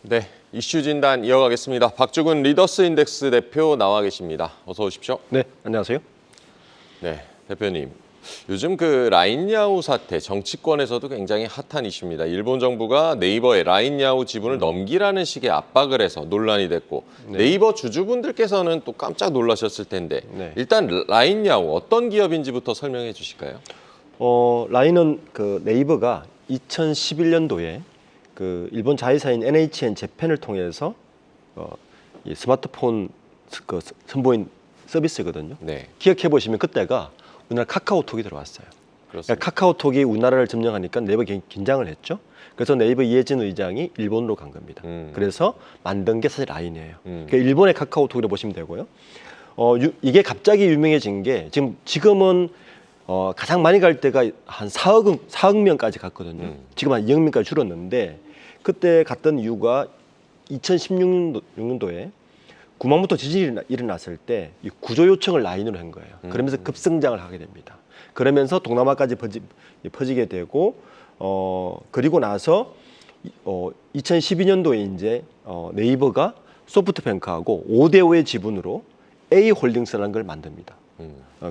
네, 이슈 진단 이어가겠습니다. 박주근 리더스 인덱스 대표 나와 계십니다. 어서 오십시오. 네, 안녕하세요. 네, 대표님. 요즘 그 라인야후 사태, 정치권에서도 굉장히 핫한 이슈입니다. 일본 정부가 네이버에 라인야후 지분을 넘기라는 식의 압박을 해서 논란이 됐고 네이버 주주분들께서는 또 깜짝 놀라셨을 텐데 일단 라인야후 어떤 기업인지부터 설명해 주실까요? 라인은 그 네이버가 2011년도에 그 일본 자회사인 NHN 재팬을 통해서 이 스마트폰 선보인 서비스거든요. 네, 기억해 보시면 그때가 우리나라 카카오톡이 들어왔어요. 그렇습니다. 그러니까 카카오톡이 우리나라를 점령하니까 네이버 긴장을 했죠. 그래서 네이버 이해진 의장이 일본으로 간 겁니다. 그래서 만든 게 사실 라인이에요. 그러니까 일본의 카카오톡이라고 보시면 되고요. 이게 갑자기 유명해진 게 지금은 가장 많이 갈 때가 한 4억 명까지 갔거든요. 지금 한 2억 명까지 줄었는데 그때 갔던 이유가 2016년도에 구마모토 지진이 일어났을 때 이 구조 요청을 라인으로 한 거예요. 그러면서 급성장을 하게 됩니다. 그러면서 동남아까지 퍼지게 되고 그리고 나서 2012년도에 이제 네이버가 소프트뱅크하고 5대5의 지분으로 A홀딩스라는 걸 만듭니다.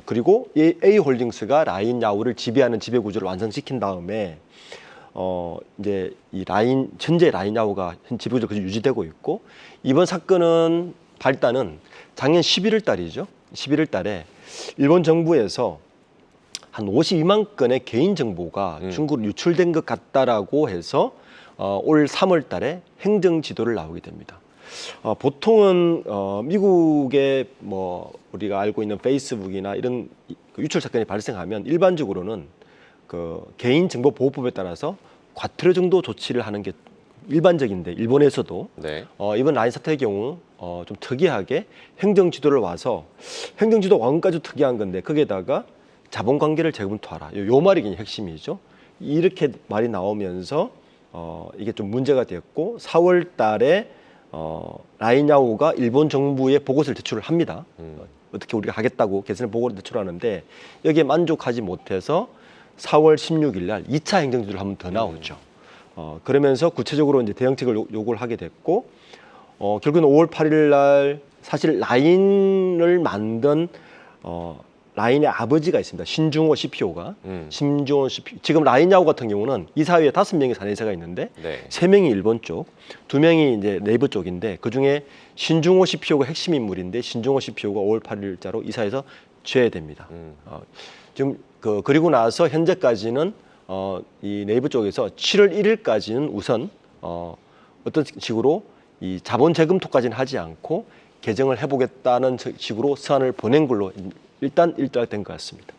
그리고 이 A홀딩스가 라인야후를 지배하는 지배 구조를 완성시킨 다음에 이제 이 현재 라인야후가 지배 구조가 유지되고 있고 이번 사건은 발단은 작년 11월 달이죠. 11월 달에 일본 정부에서 한 52만 건의 개인 정보가 중국으로 유출된 것 같다라고 해서 올 3월 달에 행정 지도를 나오게 됩니다. 보통은 미국의 뭐 우리가 알고 있는 페이스북이나 이런 유출 사건이 발생하면 일반적으로는 그 개인정보보호법에 따라서 과태료 정도 조치를 하는 게 일반적인데 일본에서도 이번 라인 사태의 경우 좀 특이하게 행정지도를 와서 행정지도 왕까지 특이한 건데 거기에다가 자본관계를 재검토하라. 요 말이 그냥 핵심이죠. 이렇게 말이 나오면서 이게 좀 문제가 됐고 4월 달에 라인야후가 일본 정부에 보고서를 제출을 합니다. 어떻게 우리가 하겠다고 개선의 보고를 제출하는데 여기에 만족하지 못해서 4월 16일 날 2차 행정지도를 한 번 더 나오죠. 그러면서 구체적으로 이제 대응책을 요구를 하게 됐고 결국은 5월 8일 날 사실 라인을 만든 라인의 아버지가 있습니다. 신중호 CPO가 신중호 CPO. 지금 라인야후 같은 경우는 이사회에 5명의 사내이사가 있는데 3명이 일본 쪽, 2명이 이제 네이버 쪽인데 그 중에 신중호 CPO가 핵심 인물인데 신중호 CPO가 5월 8일자로 이사회에서 제외됩니다. 지금 그리고 나서 현재까지는 이 네이버 쪽에서 7월 1일까지는 우선 어떤 식으로 이 자본 재검토까지는 하지 않고 개정을 해보겠다는 식으로 서한을 보낸 걸로 일단 일단된 것 같습니다.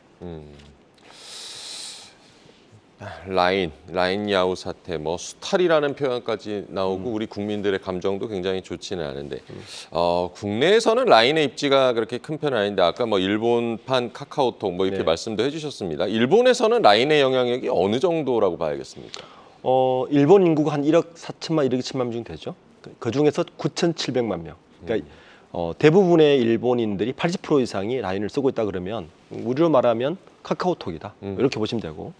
라인야후 사태, 뭐 수탈이라는 표현까지 나오고 우리 국민들의 감정도 굉장히 좋지는 않은데 국내에서는 라인의 입지가 그렇게 큰 편은 아닌데 아까 뭐 일본판 카카오톡 뭐 이렇게 말씀도 해주셨습니다. 일본에서는 라인의 영향력이 어느 정도라고 봐야겠습니까? 일본 인구가 한 1억 4천만, 1억 2천만 명 정도 되죠. 그 중에서 9,700만 명. 그러니까 대부분의 일본인들이 80% 이상이 라인을 쓰고 있다 그러면 우리로 말하면 카카오톡이다. 이렇게 보시면 되고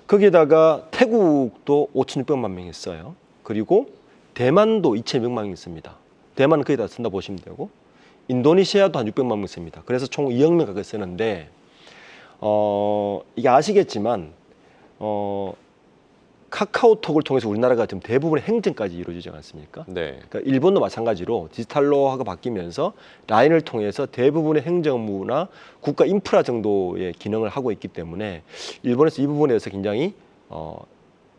거기에다가 태국도 5,600만 명이 있어요. 그리고 대만도 2,200만 명이 있습니다. 대만은 거기다 쓴다 보시면 되고 인도네시아도 한 600만 명 있습니다. 그래서 총 2억 명 가까이 쓰는데 이게 아시겠지만 카카오톡을 통해서 우리나라가 지금 대부분의 행정까지 이루어지지 않습니까? 그러니까 일본도 마찬가지로 디지털로하고 바뀌면서 라인을 통해서 대부분의 행정부나 국가 인프라 정도의 기능을 하고 있기 때문에 일본에서 이 부분에 대해서 굉장히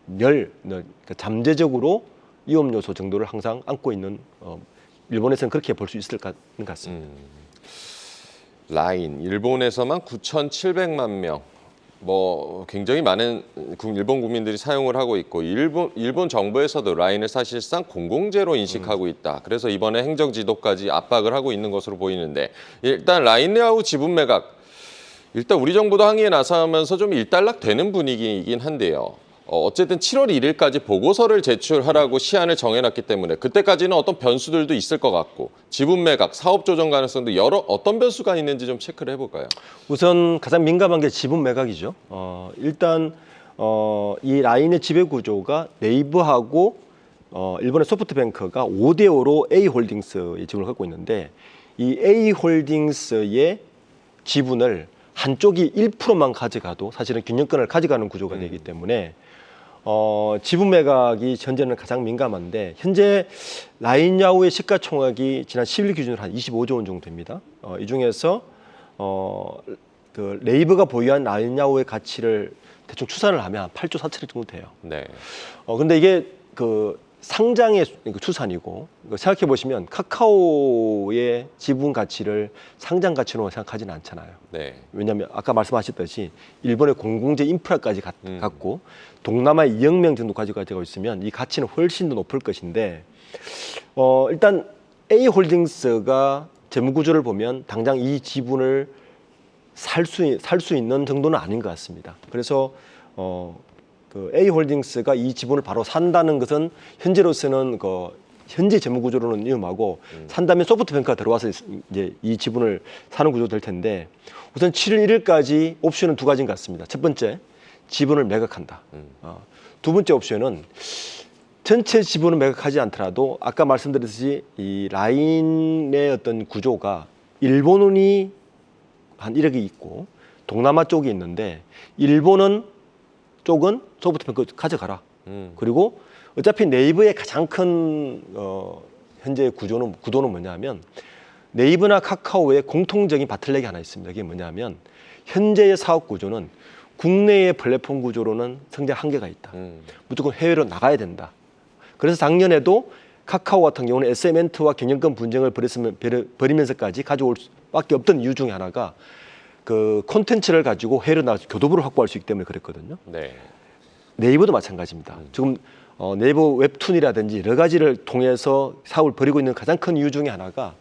그러니까 잠재적으로 위험 요소 정도를 항상 안고 있는 일본에서는 그렇게 볼 수 있을 것 같습니다. 라인, 일본에서만 9,700만 명. 뭐 굉장히 많은 일본 국민들이 사용을 하고 있고 일본 정부에서도 라인을 사실상 공공재로 인식하고 있다. 그래서 이번에 행정지도까지 압박을 하고 있는 것으로 보이는데 일단 라인야후 지분 매각 일단 우리 정부도 항의에 나서면서 좀 일단락되는 분위기이긴 한데요. 어쨌든 7월 1일까지 보고서를 제출하라고 시한을 정해놨기 때문에 그때까지는 어떤 변수들도 있을 것 같고 지분 매각, 사업 조정 가능성도 어떤 변수가 있는지 좀 체크를 해볼까요? 우선 가장 민감한 게 지분 매각이죠. 일단 이 라인의 지배 구조가 네이버하고 일본의 소프트뱅크가 5대5로 A홀딩스의 지분을 갖고 있는데 이 A홀딩스의 지분을 한쪽이 1%만 가져가도 사실은 균형권을 가져가는 구조가 되기 때문에 지분 매각이 현재는 가장 민감한데 현재 라인야후의 시가총액이 지난 10일 기준으로 한 25조 원 정도 됩니다. 이 중에서 그 네이버가 보유한 라인야후의 가치를 대충 추산을 하면 한 8조 4천억 정도 돼요. 네. 근데 이게 그 상장의 추산이고 생각해 보시면 카카오의 지분 가치를 상장 가치로 생각하지는 않잖아요. 네. 왜냐하면 아까 말씀하셨듯이 일본의 공공재 인프라까지 갖고 동남아에 2억 명 정도 가지고 있으면 이 가치는 훨씬 더 높을 것인데 일단 A홀딩스가 재무구조를 보면 당장 이 지분을 살 수 있는 정도는 아닌 것 같습니다. 그래서 그 A홀딩스가 이 지분을 바로 산다는 것은 현재로서는 현재 재무구조로는 위험하고 산다면 소프트뱅크가 들어와서 이제 이 지분을 사는 구조 될 텐데 우선 7월 1일까지 옵션은 두 가지인 것 같습니다. 첫 번째, 지분을 매각한다. 두 번째 옵션은 전체 지분을 매각하지 않더라도 아까 말씀드렸듯이 이 라인의 어떤 구조가 일본은이 한 1억이 있고 동남아 쪽이 있는데 일본은 쪽은 소프트뱅크 가져가라. 그리고 어차피 네이버의 가장 큰 현재 구도는 뭐냐면 네이버나 카카오의 공통적인 바틀렉이 하나 있습니다. 이게 뭐냐면 현재의 사업 구조는 국내의 플랫폼 구조로는 성장 한계가 있다. 무조건 해외로 나가야 된다. 그래서 작년에도 카카오 같은 경우는 SMN트와 경영권 분쟁을 벌이면서까지 가져올 수밖에 없던 이유 중에 하나가 그 콘텐츠를 가지고 해외로 나가서 교도부를 확보할 수 있기 때문에 그랬거든요. 네. 네이버도 마찬가지입니다. 지금 네이버 웹툰이라든지 여러 가지를 통해서 사업을 벌이고 있는 가장 큰 이유 중에 하나가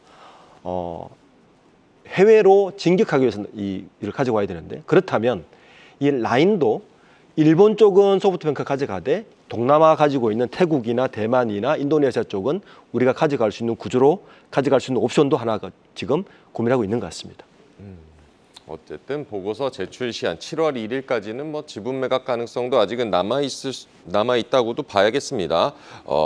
해외로 진격하기 위해서 이 일을 가져와야 되는데 그렇다면 이 라인도 일본 쪽은 소프트뱅크가 가져가되 동남아 가지고 있는 태국이나 대만이나 인도네시아 쪽은 우리가 가져갈 수 있는 구조로 가져갈 수 있는 옵션도 하나가 지금 고민하고 있는 것 같습니다. 어쨌든 보고서 제출 시한 7월 1일까지는 뭐 지분 매각 가능성도 아직은 남아 있다고도 봐야겠습니다.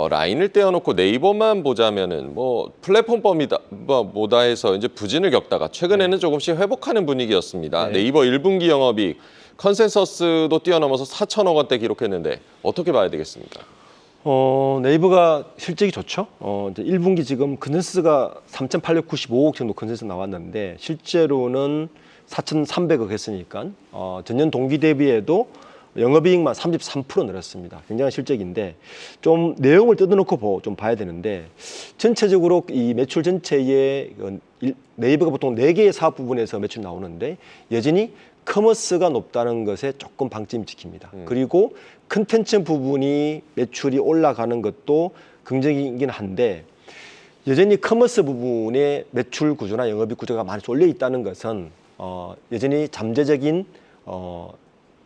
라인을 떼어놓고 네이버만 보자면은 뭐 플랫폼법이다 뭐다 해서 이제 부진을 겪다가 최근에는 조금씩 회복하는 분위기였습니다. 네. 네이버 1분기 영업이익 컨센서스도 뛰어넘어서 4천억 원대 기록했는데 어떻게 봐야 되겠습니까? 네이버가 실적이 좋죠. 이제 1분기 지금 컨센서스가 3,895억 정도 컨센서스 나왔는데 실제로는 4,300억 했으니까 전년 동기 대비해도 영업이익만 33% 늘었습니다. 굉장한 실적인데 좀 내용을 뜯어놓고 좀 봐야 되는데 전체적으로 이 매출 전체의 네이버가 보통 4개의 사업 부분에서 매출 나오는데 여전히 커머스가 높다는 것에 조금 방점이 찍힙니다. 그리고 컨텐츠 부분이 매출이 올라가는 것도 긍정이긴 한데 여전히 커머스 부분의 매출 구조나 영업이익 구조가 많이 쏠려 있다는 것은 여전히 잠재적인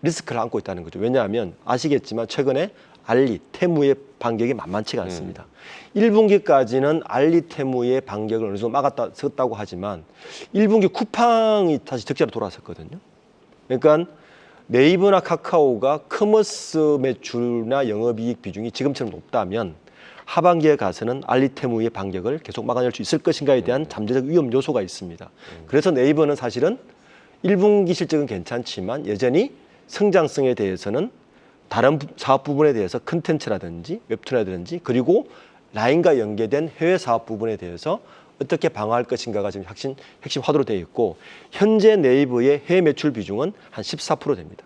리스크를 안고 있다는 거죠. 왜냐하면 아시겠지만 최근에 알리, 테무의 반격이 만만치가 않습니다. 1분기까지는 알리, 테무의 반격을 어느 정도 막았다고 하지만 1분기 쿠팡이 다시 적자로 돌아섰거든요. 그러니까 네이버나 카카오가 커머스 매출이나 영업이익 비중이 지금처럼 높다면 하반기에 가서는 알리테무의 반격을 계속 막아낼 수 있을 것인가에 대한 잠재적 위험 요소가 있습니다. 그래서 네이버는 사실은 1분기 실적은 괜찮지만 여전히 성장성에 대해서는 다른 사업 부분에 대해서 컨텐츠라든지 웹툰이라든지 그리고 라인과 연계된 해외 사업 부분에 대해서 어떻게 방어할 것인가가 지금 핵심 화두로 되어 있고 현재 네이버의 해외 매출 비중은 한 14% 됩니다.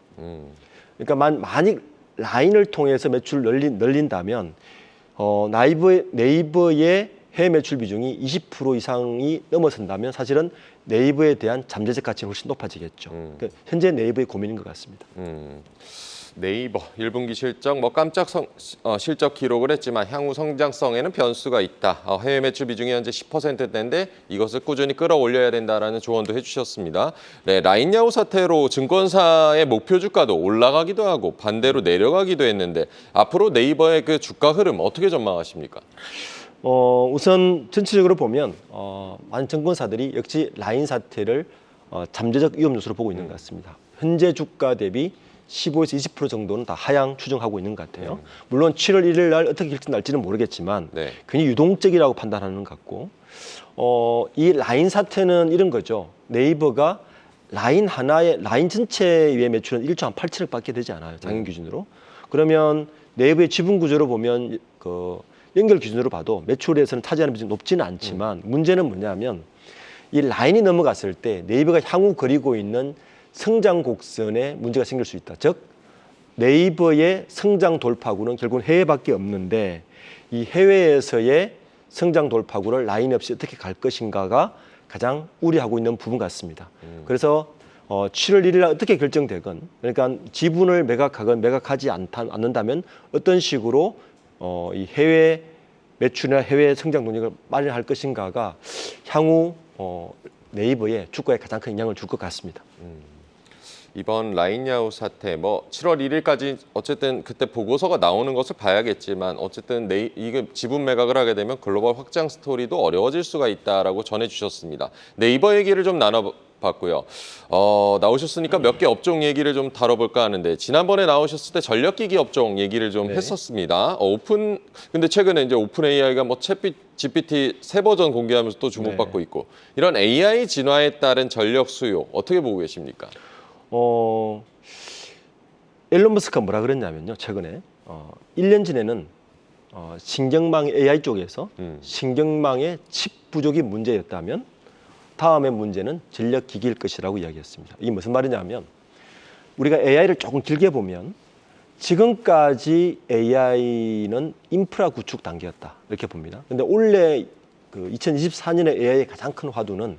그러니까 만약 라인을 통해서 매출을 늘린다면 네이버의 해외 매출 비중이 20% 이상이 넘어선다면 사실은 네이버에 대한 잠재적 가치는 훨씬 높아지겠죠. 그러니까 현재 네이버의 고민인 것 같습니다. 네이버 1분기 실적 뭐 깜짝 실적 기록을 했지만 향후 성장성에는 변수가 있다. 해외 매출 비중이 현재 10%대인데 이것을 꾸준히 끌어올려야 된다라는 조언도 해주셨습니다. 네, 라인야후 사태로 증권사의 목표 주가도 올라가기도 하고 반대로 내려가기도 했는데 앞으로 네이버의 그 주가 흐름 어떻게 전망하십니까? 우선 전체적으로 보면 많은 증권사들이 역시 라인 사태를 잠재적 위험 요소로 보고 있는 것 같습니다. 현재 주가 대비 15에서 20% 정도는 다 하향 추정하고 있는 것 같아요. 물론 7월 1일 날 어떻게 결정날지는 모르겠지만 네. 굉장히 유동적이라고 판단하는 것 같고 이 라인 사태는 이런 거죠. 네이버가 라인 하나의 라인 전체의 매출은 1조 한 8천억밖에 되지 않아요. 작년 기준으로. 그러면 네이버의 지분 구조로 보면 그 연결 기준으로 봐도 매출에서는 차지하는 비중이 높지는 않지만 문제는 뭐냐면 이 라인이 넘어갔을 때 네이버가 향후 그리고 있는 성장 곡선에 문제가 생길 수 있다. 즉 네이버의 성장 돌파구는 결국은 해외밖에 없는데 이 해외에서의 성장 돌파구를 라인 없이 어떻게 갈 것인가가 가장 우려하고 있는 부분 같습니다. 그래서 7월 1일 날 어떻게 결정되건 그러니까 지분을 매각하건 매각하지 않는다면 어떤 식으로 이 해외 매출이나 해외 성장 동력을 마련할 것인가가 향후 네이버의 주가에 가장 큰 영향을 줄 것 같습니다. 이번 라인야후 사태, 뭐 7월 1일까지 어쨌든 그때 보고서가 나오는 것을 봐야겠지만 어쨌든 이게 지분 매각을 하게 되면 글로벌 확장 스토리도 어려워질 수가 있다라고 전해주셨습니다. 네이버 얘기를 좀 나눠봤고요. 나오셨으니까 몇 개 업종 얘기를 좀 다뤄볼까 하는데 지난번에 나오셨을 때 전력기기 업종 얘기를 좀 네. 했었습니다. 근데 최근에 이제 오픈 AI가 뭐 GPT 새 버전 공개하면서 또 주목받고 네. 있고 이런 AI 진화에 따른 전력 수요 어떻게 보고 계십니까? 일론 머스크가 뭐라 그랬냐면요. 최근에 1년 전에는 신경망 AI 쪽에서 신경망의 칩 부족이 문제였다면 다음의 문제는 전력 기기일 것이라고 이야기했습니다. 이게 무슨 말이냐면 우리가 AI를 조금 길게 보면 지금까지 AI는 인프라 구축 단계였다 이렇게 봅니다. 근데 올해 그 2024년에 AI의 가장 큰 화두는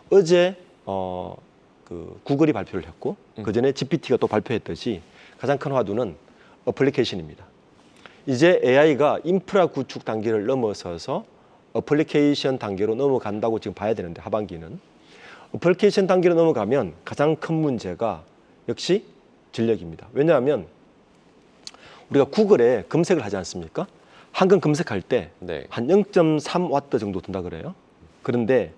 어제 그 구글이 발표를 했고 그 전에 GPT가 또 발표했듯이 가장 큰 화두는 어플리케이션입니다. 이제 AI가 인프라 구축 단계를 넘어서서 어플리케이션 단계로 넘어간다고 지금 봐야 되는데 하반기는 어플리케이션 단계로 넘어가면 가장 큰 문제가 역시 전력입니다. 왜냐하면 우리가 구글에 검색을 하지 않습니까? 한 건 검색할 때 한 0.3W 정도 든다 그래요. 그런데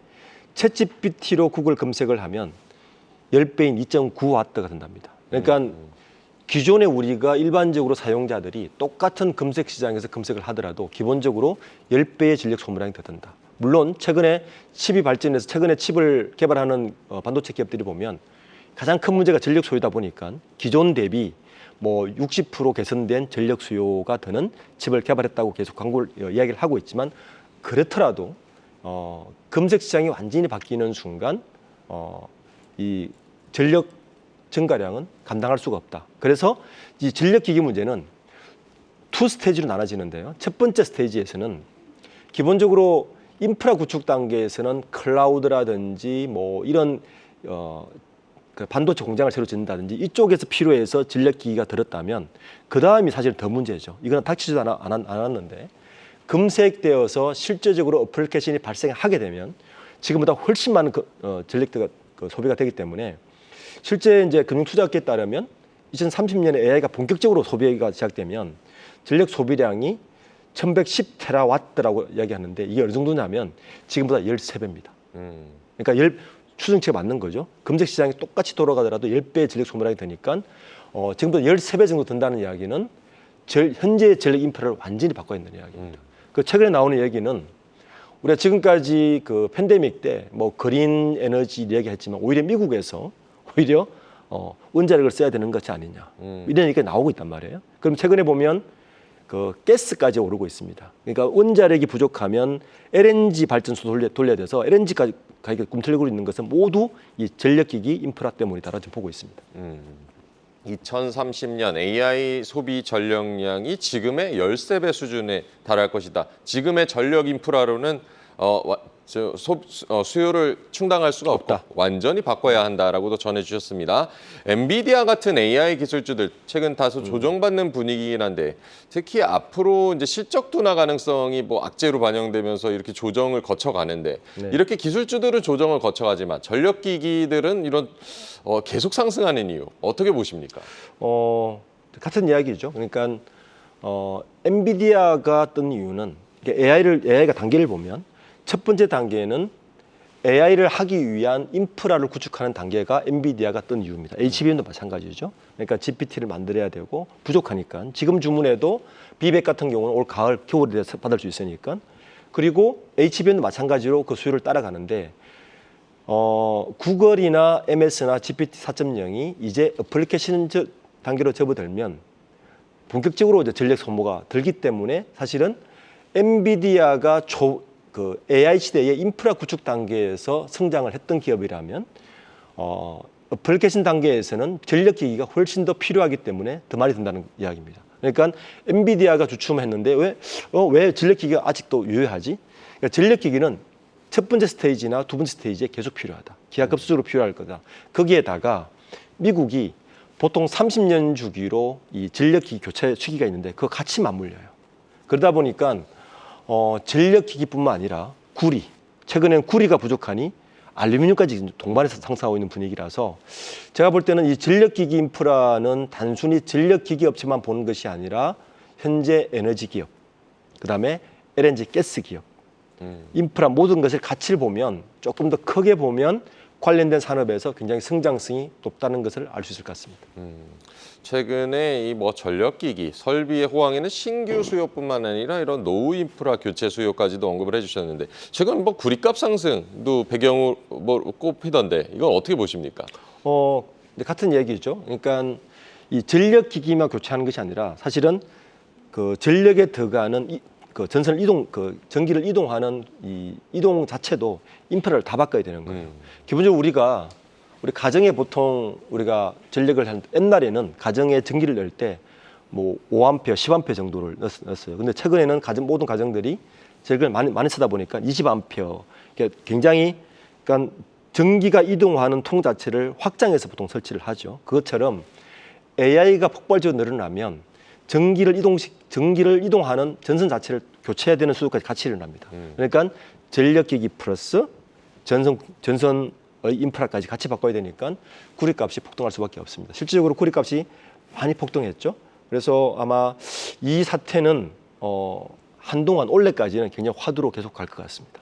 챗GPT로 구글 검색을 하면 10배인 2.9W가 된답니다. 그러니까 기존에 우리가 일반적으로 사용자들이 똑같은 검색 시장에서 검색을 하더라도 기본적으로 10배의 전력 소모량이 더 든다. 물론 최근에 칩이 발전해서 최근에 칩을 개발하는 반도체 기업들이 보면 가장 큰 문제가 전력 소요다 보니까 기존 대비 뭐 60% 개선된 전력 수요가 드는 칩을 개발했다고 계속 이야기를 하고 있지만 그렇더라도 검색 시장이 완전히 바뀌는 순간 이 전력 증가량은 감당할 수가 없다. 그래서 이 전력 기기 문제는 투 스테이지로 나눠지는데요. 첫 번째 스테이지에서는 기본적으로 인프라 구축 단계에서는 클라우드라든지 뭐 이런 그 반도체 공장을 새로 짓는다든지 이쪽에서 필요해서 전력 기기가 들었다면 그 다음이 사실 더 문제죠. 이거는 닥치지도 않았는데 검색되어서 실제적으로 어플리케이션이 발생하게 되면 지금보다 훨씬 많은 전력가 소비가 되기 때문에 실제 이제 금융투자학회에 따르면 2030년에 AI가 본격적으로 소비가 시작되면 전력 소비량이 1110테라와트라고 이야기하는데 이게 어느 정도냐면 지금보다 13배입니다. 그러니까 추정치가 맞는 거죠. 검색 시장이 똑같이 돌아가더라도 10배의 전력 소모량이 되니까 지금보다 13배 정도 든다는 이야기는 현재의 전력 인프라를 완전히 바꿔야 된다는 이야기입니다. 그 최근에 나오는 얘기는 우리가 지금까지 그 팬데믹 때 뭐 그린 에너지 이야기했지만 오히려 미국에서 오히려 원자력을 써야 되는 것이 아니냐 이런 얘기가 나오고 있단 말이에요. 그럼 최근에 보면 그 가스까지 오르고 있습니다. 그러니까 원자력이 부족하면 LNG 발전소 돌려야 돼서 LNG까지 가격이 꿈틀거리고 있는 것은 모두 이 전력기기 인프라 때문이다라고 지금 보고 있습니다. 2030년 AI 소비 전력량이 지금의 13배 수준에 달할 것이다. 지금의 전력 인프라로는 수요를 충당할 수가 없다. 완전히 바꿔야 한다라고도 전해주셨습니다. 엔비디아 같은 AI 기술주들 최근 다소 조정받는 분위기긴 한데 특히 앞으로 이제 실적 둔화 가능성이 뭐 악재로 반영되면서 이렇게 조정을 거쳐가는데 이렇게 기술주들은 조정을 거쳐가지만 전력기기들은 이런 계속 상승하는 이유 어떻게 보십니까? 같은 이야기죠. 그러니까 엔비디아가 뜬 이유는 AI가 단계를 보면 첫 번째 단계는 AI를 하기 위한 인프라를 구축하는 단계가 엔비디아가 뜬 이유입니다. HBM도 마찬가지죠. 그러니까 GPT를 만들어야 되고 부족하니까 지금 주문해도 B100 같은 경우는 올 가을, 겨울에 받을 수 있으니까 그리고 HBM도 마찬가지로 그 수요를 따라가는데 구글이나 MS나 GPT 4.0이 이제 애플리케이션 단계로 접어들면 본격적으로 이제 전력 소모가 들기 때문에 사실은 엔비디아가 그 AI 시대의 인프라 구축 단계에서 성장을 했던 기업이라면 애플리케이션 단계에서는 전력 기기가 훨씬 더 필요하기 때문에 더 많이 든다는 이야기입니다. 그러니까 엔비디아가 주춤했는데 왜 전력 기기가 아직도 유효하지? 그러니까 전력 기기는 첫 번째 스테이지나 두 번째 스테이지에 계속 필요하다. 기하급수적으로 필요할 거다. 거기에다가 미국이 보통 30년 주기로 이 전력기기 교체 시기가 있는데 그거 같이 맞물려요. 그러다 보니까 전력기기뿐만 아니라 구리, 최근에는 구리가 부족하니 알루미늄까지 동반해서 상승하고 있는 분위기라서 제가 볼 때는 이 전력기기 인프라는 단순히 전력기기 업체만 보는 것이 아니라 현재 에너지 기업, 그다음에 LNG 가스 기업, 인프라 모든 것을 가치를 보면 조금 더 크게 보면 관련된 산업에서 굉장히 성장성이 높다는 것을 알 수 있을 것 같습니다. 최근에 이 뭐 전력기기 설비의 호황에는 신규 수요뿐만 아니라 이런 노후 인프라 교체 수요까지도 언급을 해주셨는데 최근 뭐 구리값 상승도 배경으로 뭐 꼽히던데 이건 어떻게 보십니까? 같은 얘기죠. 그러니까 이 전력기기만 교체하는 것이 아니라 사실은 그 전력에 들어가는 그 전선을 그 전기를 이동하는 이 이동 자체도 인프라를 다 바꿔야 되는 거예요. 기본적으로 우리 가정에 보통 우리가 전력을 한 옛날에는 가정에 전기를 넣을 때 뭐 5A, 10A 정도를 넣었어요. 근데 최근에는 모든 가정들이 전기를 많이 쓰다 보니까 20A, 그러니까 굉장히 그러니까 전기가 이동하는 통 자체를 확장해서 보통 설치를 하죠. 그것처럼 AI가 폭발적으로 늘어나면 전기를 이동하는 전선 자체를 교체해야 되는 수요까지 같이 일어납니다. 그러니까 전력기기 플러스 전선의 인프라까지 같이 바꿔야 되니까 구리값이 폭등할 수밖에 없습니다. 실질적으로 구리값이 많이 폭등했죠. 그래서 아마 이 사태는 한동안 올해까지는 굉장히 화두로 계속 갈 것 같습니다.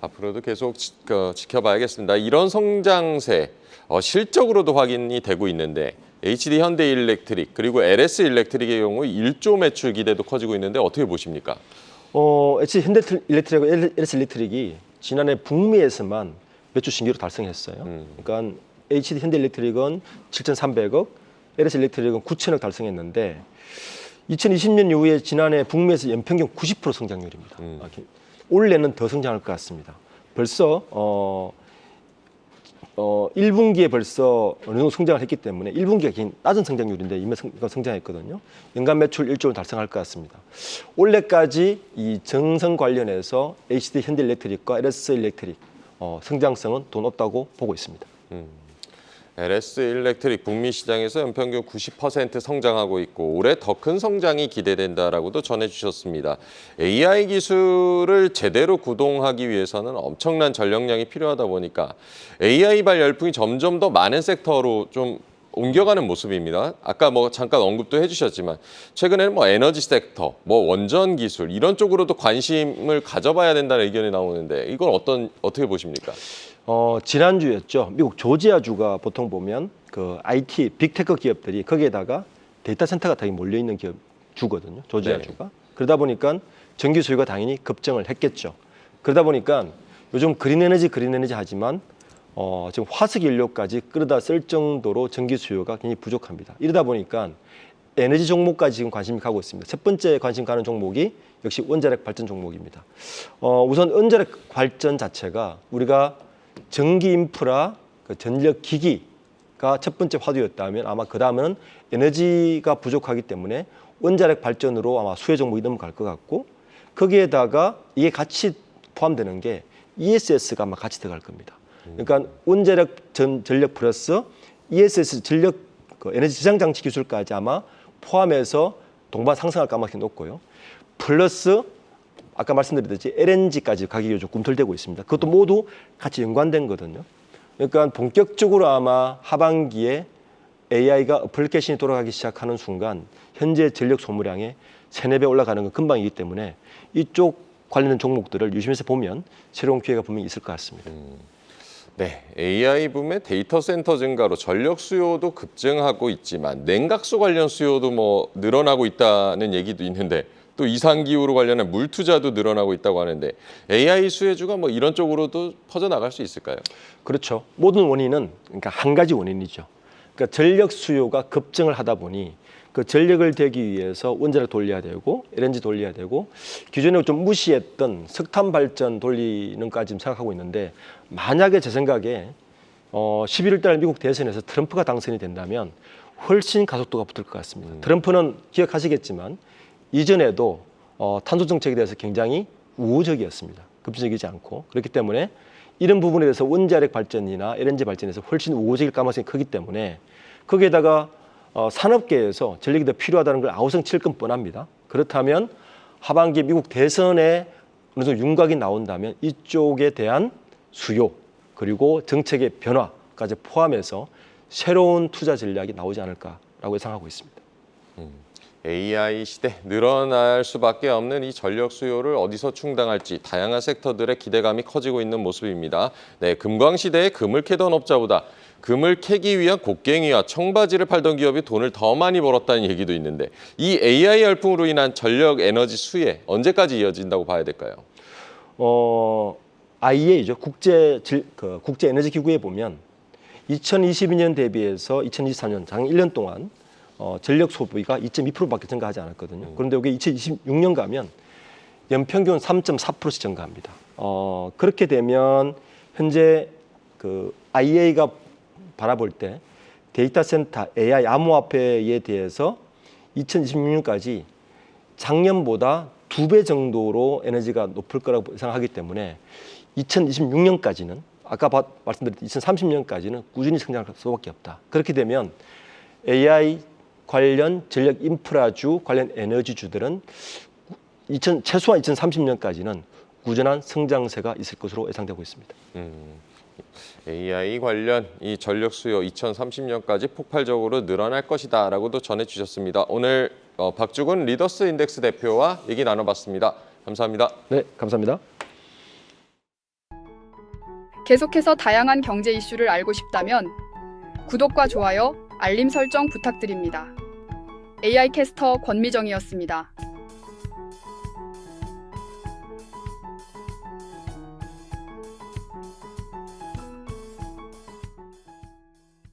앞으로도 계속 지켜봐야겠습니다. 이런 성장세 실적으로도 확인이 되고 있는데 HD 현대일렉트릭 그리고 LS 일렉트릭의 경우 1조 매출 기대도 커지고 있는데 어떻게 보십니까? HD 현대일렉트릭하고 LS 일렉트릭이 지난해 북미에서만 매출 신기록 달성했어요. 그러니까 HD 현대일렉트릭은 7,300억, LS 일렉트릭은 9,000억 달성했는데 2020년 이후에 지난해 북미에서 연평균 90% 성장률입니다. 올해는 더 성장할 것 같습니다. 벌써 1분기에 벌써 어느 정도 성장을 했기 때문에 1분기가 굉장히 낮은 성장률인데 이미 성장했거든요. 연간 매출 1조를 달성할 것 같습니다. 올해까지 이 정성 관련해서 HD 현대일렉트릭과 LS 일렉트릭 성장성은 더 높다고 보고 있습니다. LS 일렉트릭 북미 시장에서 연평균 90% 성장하고 있고 올해 더 큰 성장이 기대된다라고도 전해주셨습니다. AI 기술을 제대로 구동하기 위해서는 엄청난 전력량이 필요하다 보니까 AI발 열풍이 점점 더 많은 섹터로 좀 옮겨가는 모습입니다. 아까 뭐 잠깐 언급도 해주셨지만 최근에는 뭐 에너지 섹터, 뭐 원전 기술 이런 쪽으로도 관심을 가져봐야 된다는 의견이 나오는데 이건 어떻게 보십니까? 지난주였죠. 미국 조지아주가 보통 보면 그 IT 빅테크 기업들이 거기에다가 데이터 센터가 되게 몰려 있는 기업 주거든요. 조지아주가. 그러다 보니까 전기 수요가 당연히 급증을 했겠죠. 그러다 보니까 요즘 그린 에너지 하지만 지금 화석 연료까지 끌어다 쓸 정도로 전기 수요가 굉장히 부족합니다. 이러다 보니까 에너지 종목까지 지금 관심이 가고 있습니다. 첫 번째 관심 가는 종목이 역시 원자력 발전 종목입니다. 우선 원자력 발전 자체가 우리가 전기 인프라, 전력 기기가 첫 번째 화두였다면 아마 그 다음은 에너지가 부족하기 때문에 원자력 발전으로 아마 수혜 종목이 넘어갈 것 같고 거기에다가 이게 같이 포함되는 게 ESS가 아마 같이 들어갈 겁니다. 그러니까 원자력 전력 플러스 ESS 전력 에너지 저장 장치 기술까지 아마 포함해서 동반 상승할 가능성이 높고요. 플러스 아까 말씀드렸듯이 LNG까지 가격이 좀 꿈틀대고 있습니다. 그것도 모두 같이 연관된 거거든요. 그러니까 본격적으로 아마 하반기에 AI가 어플리케이션이 돌아가기 시작하는 순간 현재 전력 소모량의 3-4배 올라가는 건 금방이기 때문에 이쪽 관련된 종목들을 유심해서 보면 새로운 기회가 분명히 있을 것 같습니다. 네, AI 붐의 데이터 센터 증가로 전력 수요도 급증하고 있지만 냉각수 관련 수요도 뭐 늘어나고 있다는 얘기도 있는데 또 이상기후로 관련한 물 투자도 늘어나고 있다고 하는데 AI 수혜주가 뭐 이런 쪽으로도 퍼져나갈 수 있을까요? 그렇죠. 모든 원인은 그러니까 한 가지 원인이죠. 그러니까 전력 수요가 급증을 하다 보니 그 전력을 대기 위해서 원자력 돌려야 되고 LNG 돌려야 되고 기존에 좀 무시했던 석탄 발전 돌리는까지 생각하고 있는데 만약에 제 생각에 11월 달 미국 대선에서 트럼프가 당선이 된다면 훨씬 가속도가 붙을 것 같습니다. 트럼프는 기억하시겠지만 이전에도 탄소 정책에 대해서 굉장히 우호적이었습니다. 급진적이지 않고 그렇기 때문에 이런 부분에 대해서 원자력 발전이나 LNG 발전에서 훨씬 우호적일 가능성이 크기 때문에 거기에다가 산업계에서 전력이 더 필요하다는 걸 아우성 칠 건 뻔합니다. 그렇다면 하반기 미국 대선에 어느 정도 윤곽이 나온다면 이쪽에 대한 수요 그리고 정책의 변화까지 포함해서 새로운 투자 전략이 나오지 않을까라고 예상하고 있습니다. AI 시대 늘어날 수밖에 없는 이 전력 수요를 어디서 충당할지 다양한 섹터들의 기대감이 커지고 있는 모습입니다. 네, 금광 시대에 금을 캐던 업자보다 금을 캐기 위한 곡괭이와 청바지를 팔던 기업이 돈을 더 많이 벌었다는 얘기도 있는데 이 AI 열풍으로 인한 전력 에너지 수혜 언제까지 이어진다고 봐야 될까요? IEA죠. 국제 에너지 기구에 보면 2022년 대비해서 2023년 장 1년 동안 전력 소비가 2.2%밖에 증가하지 않았거든요. 그런데 여기 2026년 가면 연평균 3.4%씩 증가합니다. 그렇게 되면 현재 그 IEA가 바라볼 때 데이터 센터 AI 암호화폐에 대해서 2026년까지 작년보다 2배 정도로 에너지가 높을 거라고 예상하기 때문에 2026년까지는 아까 말씀드렸던 2030년까지는 꾸준히 성장할 수밖에 없다. 그렇게 되면 AI 관련 전력 인프라주, 관련 에너지주들은 최소한 2030년까지는 꾸준한 성장세가 있을 것으로 예상되고 있습니다. AI 관련 이 전력 수요 2030년까지 폭발적으로 늘어날 것이다라고도 전해주셨습니다. 오늘 박주근 리더스 인덱스 대표와 얘기 나눠봤습니다. 감사합니다. 네, 감사합니다. 계속해서 다양한 경제 이슈를 알고 싶다면 구독과 좋아요, 알림 설정 부탁드립니다. AI 캐스터 권미정이었습니다.